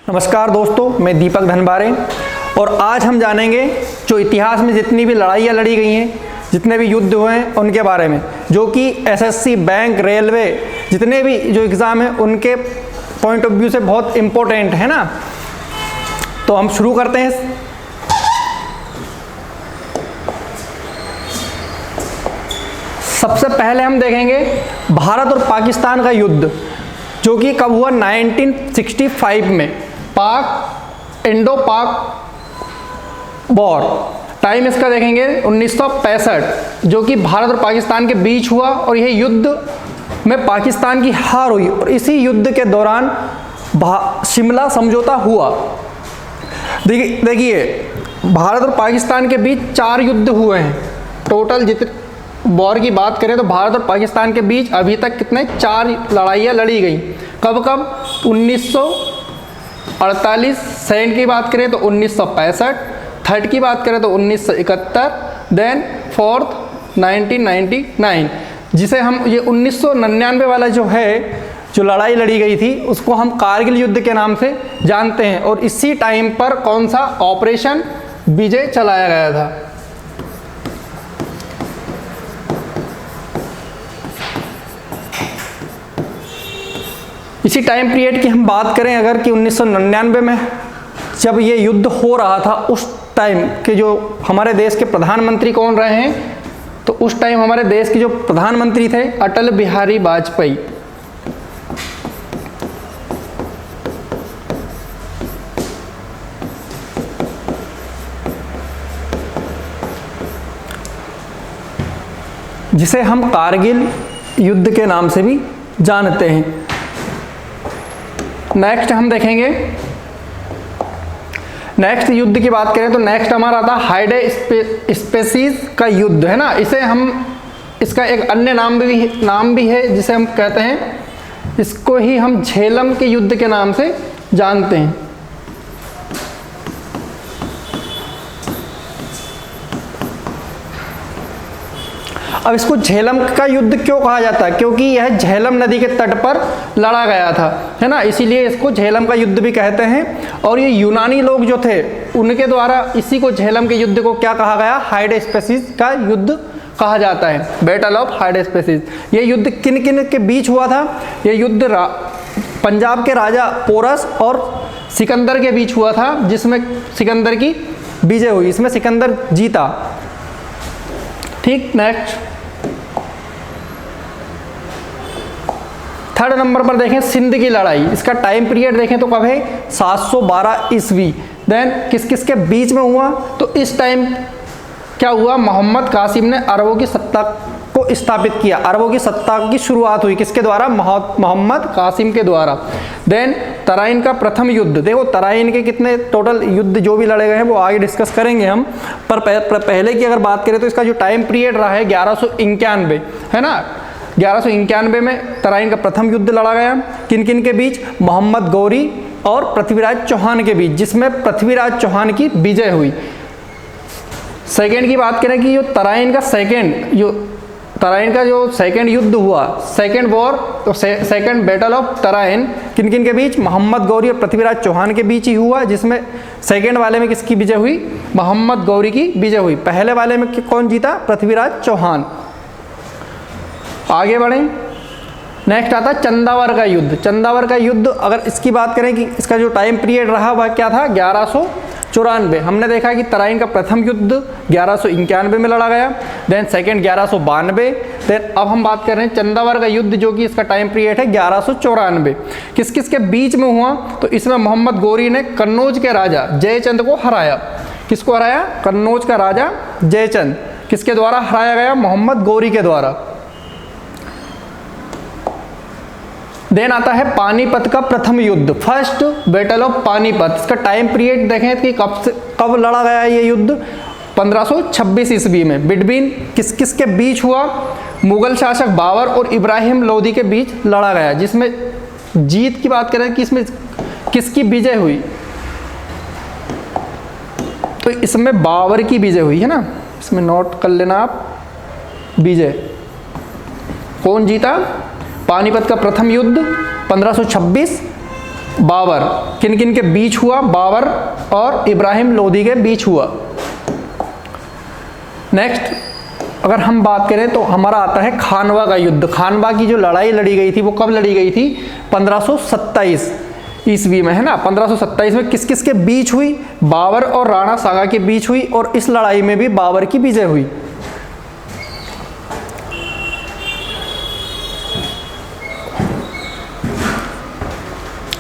नमस्कार दोस्तों, मैं दीपक धनबारे और आज हम जानेंगे जो इतिहास में जितनी भी लड़ाइयाँ लड़ी गई हैं, जितने भी युद्ध हुए हैं उनके बारे में, जो कि एसएससी, बैंक, रेलवे, जितने भी जो एग्ज़ाम हैं उनके पॉइंट ऑफ व्यू से बहुत इम्पोर्टेंट है ना। तो हम शुरू करते हैं। सबसे पहले हम देखेंगे भारत और पाकिस्तान का युद्ध, जो कि कब हुआ? 1965 में, पाक इंडो पाक वॉर। टाइम इसका देखेंगे 1965, जो कि भारत और पाकिस्तान के बीच हुआ और यह युद्ध में पाकिस्तान की हार हुई और इसी युद्ध के दौरान शिमला समझौता हुआ। देखिए भारत और पाकिस्तान के बीच 4 युद्ध हुए हैं टोटल। जितने वॉर की बात करें तो भारत और पाकिस्तान के बीच अभी तक कितने 4 लड़ाइयाँ लड़ी गई। कब कब? 1948, सेकंड की बात करें तो 1965, थर्ड की बात करें तो 1971, देन फोर्थ 1999, जिसे हम ये 1999 वाला जो है, जो लड़ाई लड़ी गई थी, उसको हम कारगिल युद्ध के नाम से जानते हैं। और इसी टाइम पर कौन सा ऑपरेशन विजय चलाया गया था? इसी टाइम पीरियड की हम बात करें अगर कि 1999 में जब ये युद्ध हो रहा था, उस टाइम के जो हमारे देश के प्रधानमंत्री कौन रहे हैं, तो उस टाइम हमारे देश के जो प्रधानमंत्री थे अटल बिहारी वाजपेयी। जिसे हम कारगिल युद्ध के नाम से भी जानते हैं। नेक्स्ट हम देखेंगे, नेक्स्ट युद्ध की बात करें तो नेक्स्ट हमारा आता हाइडे स्पेसीज का युद्ध, है ना। इसे हम, इसका एक अन्य नाम भी है जिसे हम कहते हैं, इसको ही हम झेलम के युद्ध के नाम से जानते हैं। अब इसको झेलम का युद्ध क्यों कहा जाता है? क्योंकि यह झेलम नदी के तट पर लड़ा गया था, है ना, इसीलिए इसको झेलम का युद्ध भी कहते हैं। और ये यूनानी लोग जो थे उनके द्वारा इसी को झेलम के युद्ध को क्या कहा गया? हाइडेस्पेसिस का युद्ध कहा जाता है, बैटल ऑफ हाइडेस्पेसिस। ये युद्ध किन किन के बीच हुआ था? ये युद्ध पंजाब के राजा पोरस और सिकंदर के बीच हुआ था, जिसमें सिकंदर की विजय हुई, इसमें सिकंदर जीता। ठीक, नेक्स्ट थर्ड नंबर पर देखें सिंध की लड़ाई। इसका टाइम पीरियड देखें तो कब है? 712 ईस्वी। देन किस किस के बीच में हुआ? तो इस टाइम क्या हुआ? मोहम्मद कासिम ने अरबों की सत्ता को स्थापित किया। अरबों की सत्ता की शुरुआत हुई किसके द्वारा? मोहम्मद कासिम के द्वारा। देन तराइन का प्रथम युद्ध। देखो तराइन के कितने टोटल युद्ध जो भी लड़े गए हैं वो आगे डिस्कस करेंगे हम, पर पहले की अगर बात करें तो इसका जो टाइम पीरियड रहा है 1191, है ना। 1191 में तराइन का प्रथम युद्ध लड़ा गया। किन किन के बीच? मोहम्मद गौरी और पृथ्वीराज चौहान के बीच, जिसमें पृथ्वीराज चौहान की विजय हुई। सेकेंड की बात करें कि जो तराइन का जो सेकेंड युद्ध हुआ, सेकेंड वॉर, तो सेकेंड बैटल ऑफ तराइन किन किन के बीच? मोहम्मद गौरी और पृथ्वीराज चौहान के बीच ही हुआ, जिसमें सेकेंड वाले में किसकी विजय हुई? मोहम्मद गौरी की विजय हुई। पहले वाले में कौन जीता? पृथ्वीराज चौहान। आगे बढ़ें, नेक्स्ट आता चंदावर का युद्ध। चंदावर का युद्ध अगर इसकी बात करें कि इसका जो टाइम पीरियड रहा वह क्या था? 1194। हमने देखा कि तराइन का प्रथम युद्ध 1191 में लड़ा गया, देन सेकेंड 1192, देन अब हम बात कर रहे हैं चंदावर का युद्ध, जो कि इसका टाइम पीरियड है 1194। किस किस के बीच में हुआ? तो इसमें मोहम्मद गौरी ने कन्नौज के राजा जयचंद को हराया। किसको हराया? कन्नौज का राजा जयचंद। किसके द्वारा हराया गया? मोहम्मद गौरी के द्वारा। देन आता है पानीपत का प्रथम युद्ध, फर्स्ट बैटल ऑफ पानीपत। इसका टाइम पीरियड देखें कि कब लड़ा गया ये युद्ध? 1526 ईस्वी में। बिटवीन किस किस के बीच हुआ? मुगल शासक बाबर और इब्राहिम लोदी के बीच लड़ा गया, जिसमें जीत की बात करें कि इसमें किसकी विजय हुई? तो इसमें बाबर की विजय हुई, है ना, इसमें नोट कर लेना आप। विजय कौन जीता? पानीपत का प्रथम युद्ध 1526 बाबर, किन किन के बीच हुआ? बाबर और इब्राहिम लोदी के बीच हुआ। नेक्स्ट अगर हम बात करें तो हमारा आता है खानवा का युद्ध। खानवा की जो लड़ाई लड़ी गई थी वो कब लड़ी गई थी? 1527 ईस्वी में, है ना। 1527 में किस किस के बीच हुई? बाबर और राणा सागा के बीच हुई, और इस लड़ाई में भी बाबर की विजय हुई।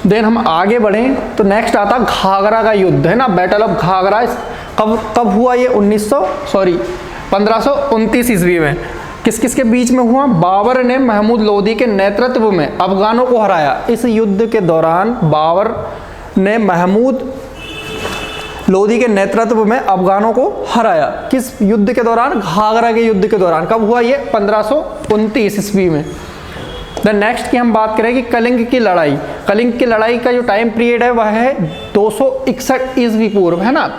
देन हम आगे बढ़ें तो नेक्स्ट आता घाघरा का युद्ध, है ना, बैटल ऑफ घाघरा। कब हुआ ये? 1529 ईस्वी में। किस किस के बीच में हुआ? बाबर ने महमूद लोदी के नेतृत्व में अफगानों को हराया। इस युद्ध के दौरान बाबर ने महमूद लोदी के नेतृत्व में अफगानों को हराया। किस युद्ध के दौरान? घाघरा के युद्ध के दौरान। कब हुआ ये? 1529 ईस्वी में। देन नेक्स्ट की हम बात करें कि कलिंग की लड़ाई। कलिंग की लड़ाई का जो टाइम पीरियड है वह है 261 ईस्वी पूर्व, है ना।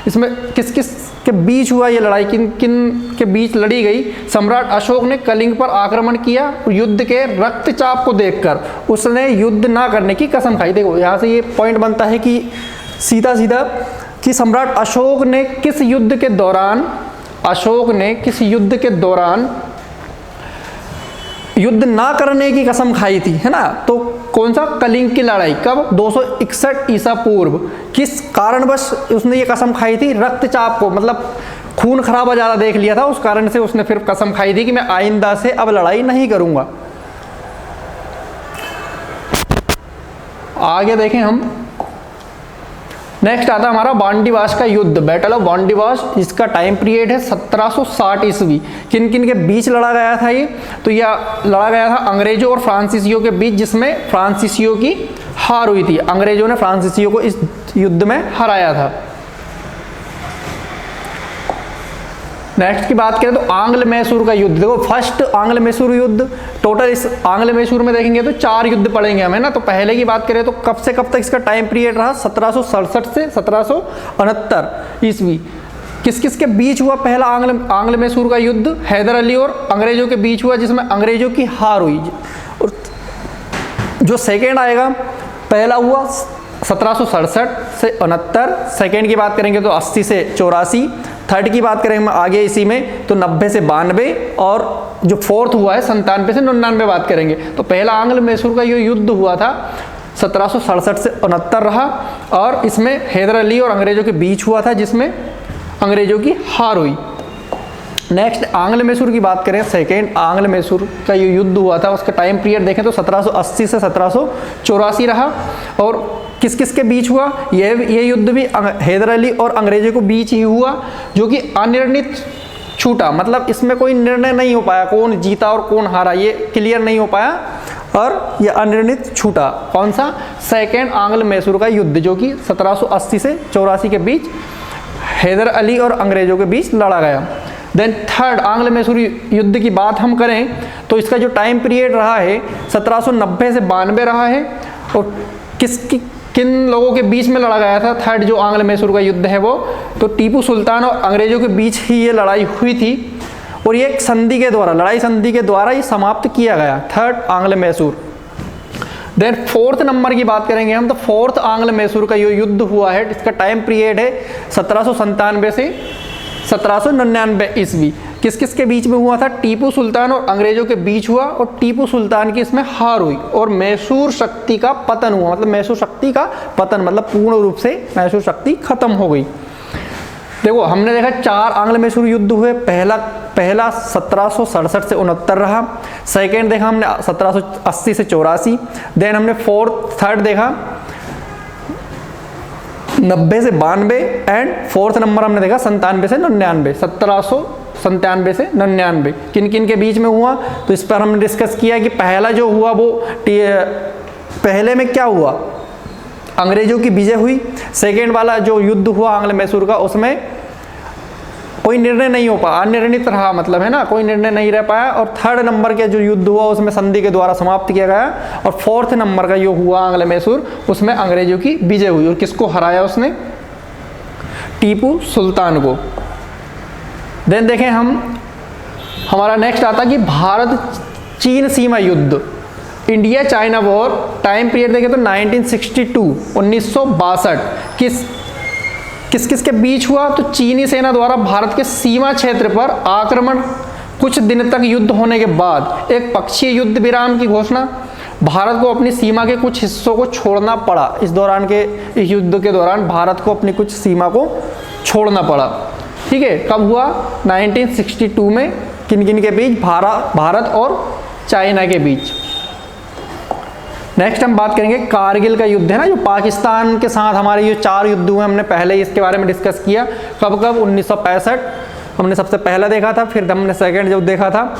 इसमें किस किस के बीच हुआ ये लड़ाई? किन किन के बीच लड़ी गई? सम्राट अशोक ने कलिंग पर आक्रमण किया। युद्ध के रक्तचाप को देखकर उसने युद्ध ना करने की कसम खाई। देखो यहाँ से ये पॉइंट बनता है कि सीधा सीधा कि सम्राट अशोक ने किस युद्ध के दौरान युद्ध ना करने की कसम खाई थी, है ना। तो कौन सा? कलिंग की लड़ाई। कब? 261 ईसा पूर्व। किस कारणवश उसने ये कसम खाई थी? रक्तचाप को, मतलब खून खराबा ज़्यादा देख लिया था, उस कारण से उसने फिर कसम खाई थी कि मैं आइंदा से अब लड़ाई नहीं करूंगा। आगे देखें हम, नेक्स्ट आता हमारा वांडीवाश का युद्ध, बैटल ऑफ वांडीवाश। इसका टाइम पीरियड है 1760 ईस्वी। किन किन के बीच लड़ा गया था ये? तो यह लड़ा गया था अंग्रेजों और फ्रांसीसियों के बीच, जिसमें फ्रांसीसियों की हार हुई थी। अंग्रेजों ने फ्रांसीसियों को इस युद्ध में हराया था। नेक्स्ट की बात करें तो आंग्ल मैसूर का युद्ध। देखो फर्स्ट आंग्ल मैसूर युद्ध, टोटल इस आंग्ल मैसूर में देखेंगे तो 4 युद्ध पड़ेंगे हमें ना। तो पहले की बात करें तो कब से कब तक इसका टाइम पीरियड रहा? 1767 से 1769 ईस्वी। किस किस के बीच हुआ पहला आंग्ल मैसूर का युद्ध? हैदर अली और अंग्रेजों के बीच हुआ, जिसमें अंग्रेजों की हार हुई। और जो सेकेंड आएगा, पहला हुआ 1767 से 69, सेकेंड की बात करेंगे तो 80 से 84, थर्ड की बात करेंगे आगे इसी में तो 90 से 92, और जो फोर्थ हुआ है 97 से 99 बात करेंगे। तो पहला आंग्ल मैसूर का ये युद्ध हुआ था 1767 से 69 रहा, और इसमें हैदर अली और अंग्रेजों के बीच हुआ था, जिसमें अंग्रेजों की हार हुई। नेक्स्ट आंग्ल मैसूर की बात करें, सेकेंड आंग्ल मैसूर का ये युद्ध हुआ था, उसका टाइम पीरियड देखें तो 1780 से 1784 रहा। और किस किस के बीच हुआ? ये युद्ध भी हैदर अली और अंग्रेजों के बीच ही हुआ, जो कि अनिर्णित छूटा। मतलब इसमें कोई निर्णय नहीं हो पाया, कौन जीता और कौन हारा ये क्लियर नहीं हो पाया, और ये अनिर्णित छूटा। कौन सा? सेकेंड आंग्ल मैसूर का युद्ध, जो कि 1780 से 84 के बीच हैदर अली और अंग्रेजों के बीच लड़ा गया। देन थर्ड आंग्ल मैसूर युद्ध की बात हम करें तो इसका जो टाइम पीरियड रहा है 1790 से 92 रहा है। और किन लोगों के बीच में लड़ा गया था थर्ड जो आंग्ल मैसूर का युद्ध है वो? तो टीपू सुल्तान और अंग्रेजों के बीच ही ये लड़ाई हुई थी, और ये एक संधि के द्वारा, लड़ाई संधि के द्वारा ये समाप्त किया गया, थर्ड आंग्ल मैसूर। देन फोर्थ नंबर की बात करेंगे हम, तो फोर्थ आंग्ल मैसूर का ये युद्ध हुआ है, इसका टाइम पीरियड है 1797 से 1799 ईस्वी। किस किस के बीच में हुआ था? टीपू सुल्तान और अंग्रेजों के बीच हुआ, और टीपू सुल्तान की इसमें हार हुई और मैसूर शक्ति का पतन हुआ। मतलब मैसूर शक्ति का पतन मतलब पूर्ण रूप से मैसूर शक्ति खत्म हो गई। देखो हमने देखा 4 आंग्ल मैसूर युद्ध हुए। पहला 1767 से 69 रहा, सेकेंड देखा हमने 1780 से 84, देन हमने थर्ड देखा 90 से 92, एंड फोर्थ नंबर हमने देखा 97 से 99, 1797 से 99। किन किन के बीच में हुआ? तो इस पर हमने डिस्कस किया कि पहला जो हुआ वो पहले में क्या हुआ? अंग्रेजों की विजय हुई। सेकेंड वाला जो युद्ध हुआ आंग्ल मैसूर का, उसमें कोई निर्णय नहीं हो पाया, अनिर्णित रहा, मतलब है ना, कोई निर्णय नहीं रह पाया। और थर्ड नंबर का जो युद्ध हुआ उसमें संधि के द्वारा समाप्त किया गया। और फोर्थ नंबर का जो हुआ आंग्ल मैसूर, उसमें अंग्रेजों की विजय हुई। और किसको हराया उसने? टीपू सुल्तान को। देन देखें हम, हमारा नेक्स्ट आता कि भारत चीन सीमा युद्ध, India China war time period देखें तो 1962 1962 किस किस के बीच हुआ? तो चीनी सेना द्वारा भारत के सीमा क्षेत्र पर आक्रमण, कुछ दिन तक युद्ध होने के बाद एक पक्षीय युद्ध विराम की घोषणा, भारत को अपनी सीमा के कुछ हिस्सों को छोड़ना पड़ा। इस युद्ध के दौरान भारत को अपनी कुछ सीमा को छोड़ना पड़ा। ठीक है, कब हुआ? 1962 में। किन किन के बीच? भारत और चाइना के बीच। नेक्स्ट हम बात करेंगे कारगिल का युद्ध है ना, जो पाकिस्तान के साथ हमारे ये 4 युद्ध हुए, हमने पहले ही इसके बारे में डिस्कस किया। कब कब? 1965 हमने सबसे पहला देखा था, फिर हमने सेकंड युद्ध देखा था,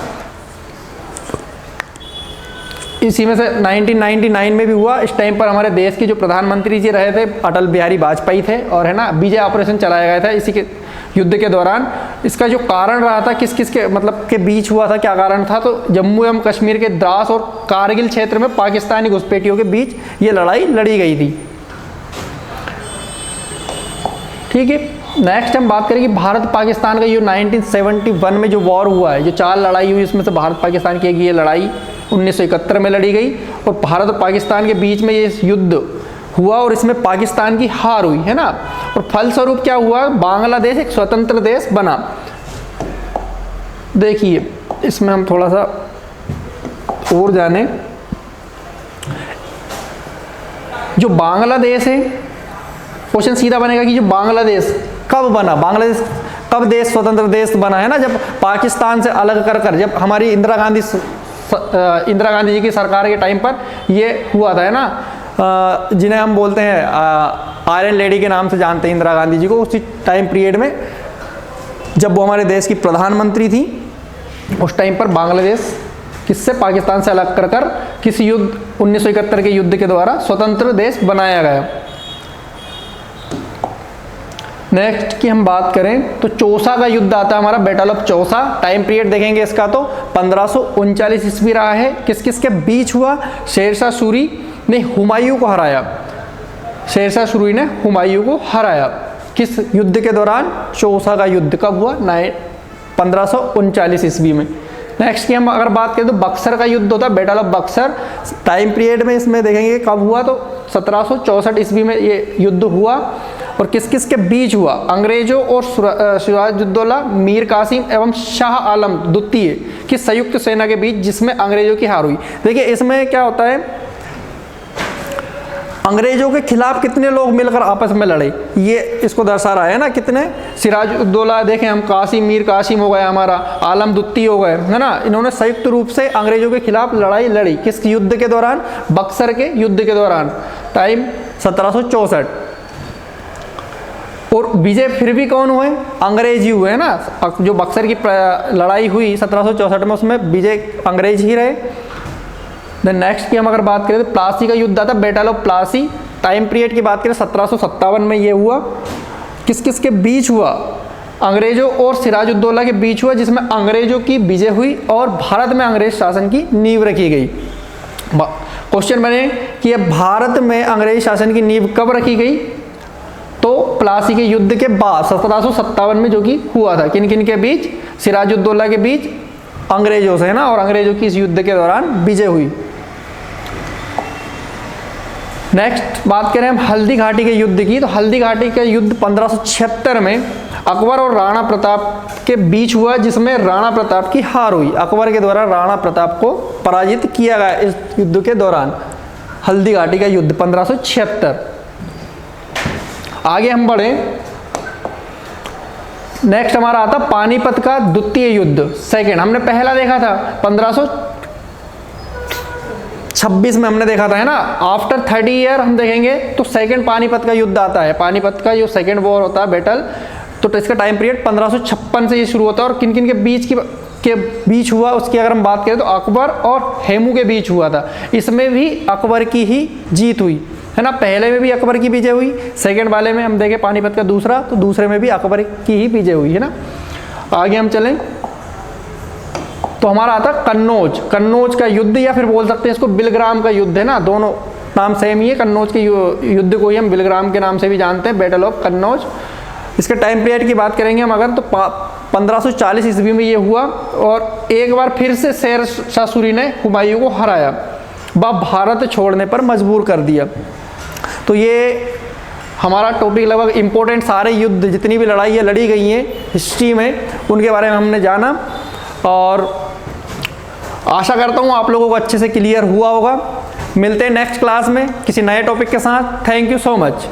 इसी में से 1999 में भी हुआ। इस टाइम पर हमारे देश के जो प्रधानमंत्री जी रहे थे अटल बिहारी वाजपेयी थे, और है ना विजय ऑपरेशन चलाया गया था इसी के युद्ध के दौरान। इसका जो कारण रहा था, किस किस के मतलब के बीच हुआ था, क्या कारण था? तो जम्मू एवं कश्मीर के द्रास और कारगिल क्षेत्र में पाकिस्तानी घुसपैठियों के बीच ये लड़ाई लड़ी गई थी। ठीक है, नेक्स्ट हम बात करेंगे भारत पाकिस्तान का। ये 1971 में जो वॉर हुआ है, जो 4 लड़ाई हुई, इसमें से भारत पाकिस्तान की ये लड़ाई 1971 में लड़ी गई, और भारत और पाकिस्तान के बीच में ये युद्ध हुआ, और इसमें पाकिस्तान की हार हुई है ना। और फलस्वरूप क्या हुआ? बांग्लादेश एक स्वतंत्र देश बना। देखिए इसमें हम थोड़ा सा और जाने, जो बांग्लादेश है, क्वेश्चन सीधा बनेगा कि जो बांग्लादेश कब बना, बांग्लादेश कब देश स्वतंत्र देश बना है ना? जब पाकिस्तान से अलग कर जब हमारी इंदिरा गांधी जी की सरकार के टाइम पर ये हुआ था है ना, जिन्हें हम बोलते हैं आयरन लेडी के नाम से जानते हैं इंदिरा गांधी जी को। उसी टाइम पीरियड में जब वो हमारे देश की प्रधानमंत्री थी, उस टाइम पर बांग्लादेश किससे? पाकिस्तान से अलग कर किसी युद्ध 1971 के युद्ध के द्वारा स्वतंत्र देश बनाया गया। नेक्स्ट की हम बात करें तो चौसा का युद्ध आता है हमारा, battle of Chausa. Time period देखेंगे इसका तो 1539 ईस्वी रहा है। किस किस के बीच हुआ? शेरशाह सूरी ने हुमायूं को हराया। शेरशाह सूरी ने हुमायूं को हराया किस युद्ध के दौरान? चौसा का युद्ध। कब हुआ? 1539 ईस्वी में। नेक्स्ट की हम अगर बात करें तो बक्सर का युद्ध होता है, battle of Buxar. Time period में इसमें देखेंगे कब हुआ, तो 1764 ईस्वी में ये युद्ध हुआ। और किस किस के बीच हुआ? अंग्रेजों और सिराजुद्दौला, मीर कासिम एवं शाह आलम द्वितीय की संयुक्त सेना के बीच, जिसमें अंग्रेजों की हार हुई। देखिए इसमें क्या होता है, अंग्रेजों के खिलाफ कितने लोग मिलकर आपस में लड़े, ये इसको दर्शा रहा है ना। कितने? सिराजुद्दौला देखें हम, कासिम, मीर कासिम हो गए, हमारा आलम द्वितीय हो गए, है ना। इन्होंने संयुक्त रूप से अंग्रेजों के खिलाफ लड़ाई लड़ी। किस युद्ध के दौरान? बक्सर के युद्ध के दौरान। टाइम 1764। और विजय फिर भी कौन हुए? अंग्रेज ही हुए है ना। जो बक्सर की लड़ाई हुई 1764 में, उसमें विजय अंग्रेज ही रहे। देन नेक्स्ट की हम अगर बात करें तो प्लासी का युद्ध आता है, battle of Plassey. Time period की बात करें 1757 में ये हुआ। किस किस के बीच हुआ? अंग्रेजों और सिराजुद्दौला के बीच हुआ, जिसमें अंग्रेजों की विजय हुई और भारत में अंग्रेज शासन की नींव रखी गई। क्वेश्चन बने कि भारत में अंग्रेज शासन की नींव कब रखी गई? तो प्लासी के युद्ध के बाद 1757 में, जो कि हुआ था। किन किन के बीच? सिराजुद्दौला के बीच अंग्रेजों से, है ना। और अंग्रेजों की इस युद्ध के दौरान विजय हुई। नेक्स्ट बात करें हम हल्दी घाटी के युद्ध की, तो हल्दी घाटी का युद्ध 1576 में अकबर और राणा प्रताप के बीच हुआ, जिसमें राणा प्रताप की हार हुई। अकबर के द्वारा राणा प्रताप को पराजित किया गया इस युद्ध के दौरान। हल्दी घाटी का युद्ध 1576। आगे हम बढ़े, नेक्स्ट हमारा आता पानीपत का द्वितीय युद्ध, सेकेंड। हमने पहला देखा था 1526 में हमने देखा था, है ना। आफ्टर 30 ईयर हम देखेंगे तो सेकेंड पानीपत का युद्ध आता है। पानीपत का जो सेकेंड वॉर होता है, बैटल, तो इसका टाइम पीरियड 1556 से ये शुरू होता है। और किन किन के बीच हुआ उसकी अगर हम बात करें तो अकबर और हेमू के बीच हुआ था। इसमें भी अकबर की ही जीत हुई, है ना। पहले में भी अकबर की विजय हुई, सेकंड वाले में हम देखें पानीपत का दूसरा, तो दूसरे में भी अकबर की ही विजय हुई, है ना। आगे हम चलें तो हमारा आता कन्नौज। कन्नौज का युद्ध, या फिर बोल सकते हैं इसको बिलग्राम का युद्ध, है ना। दोनों नाम सेम ही है। कन्नौज के युद्ध को ही हम बिलग्राम के नाम से भी जानते हैं, बैटल ऑफ कन्नौज। इसके टाइम पीरियड की बात करेंगे हम अगर, तो 1540 ईस्वी में ये हुआ। और एक बार फिर से शेरशाह सूरी ने हुमायूं को हराया। व भारत छोड़ने पर मजबूर कर दिया। तो ये हमारा टॉपिक लगभग इम्पोर्टेंट सारे युद्ध जितनी भी लड़ाइयाँ लड़ी गई हैं हिस्ट्री में उनके बारे में हमने जाना, और आशा करता हूँ आप लोगों को अच्छे से क्लियर हुआ होगा। मिलते हैं नेक्स्ट क्लास में किसी नए टॉपिक के साथ। Thank you so much.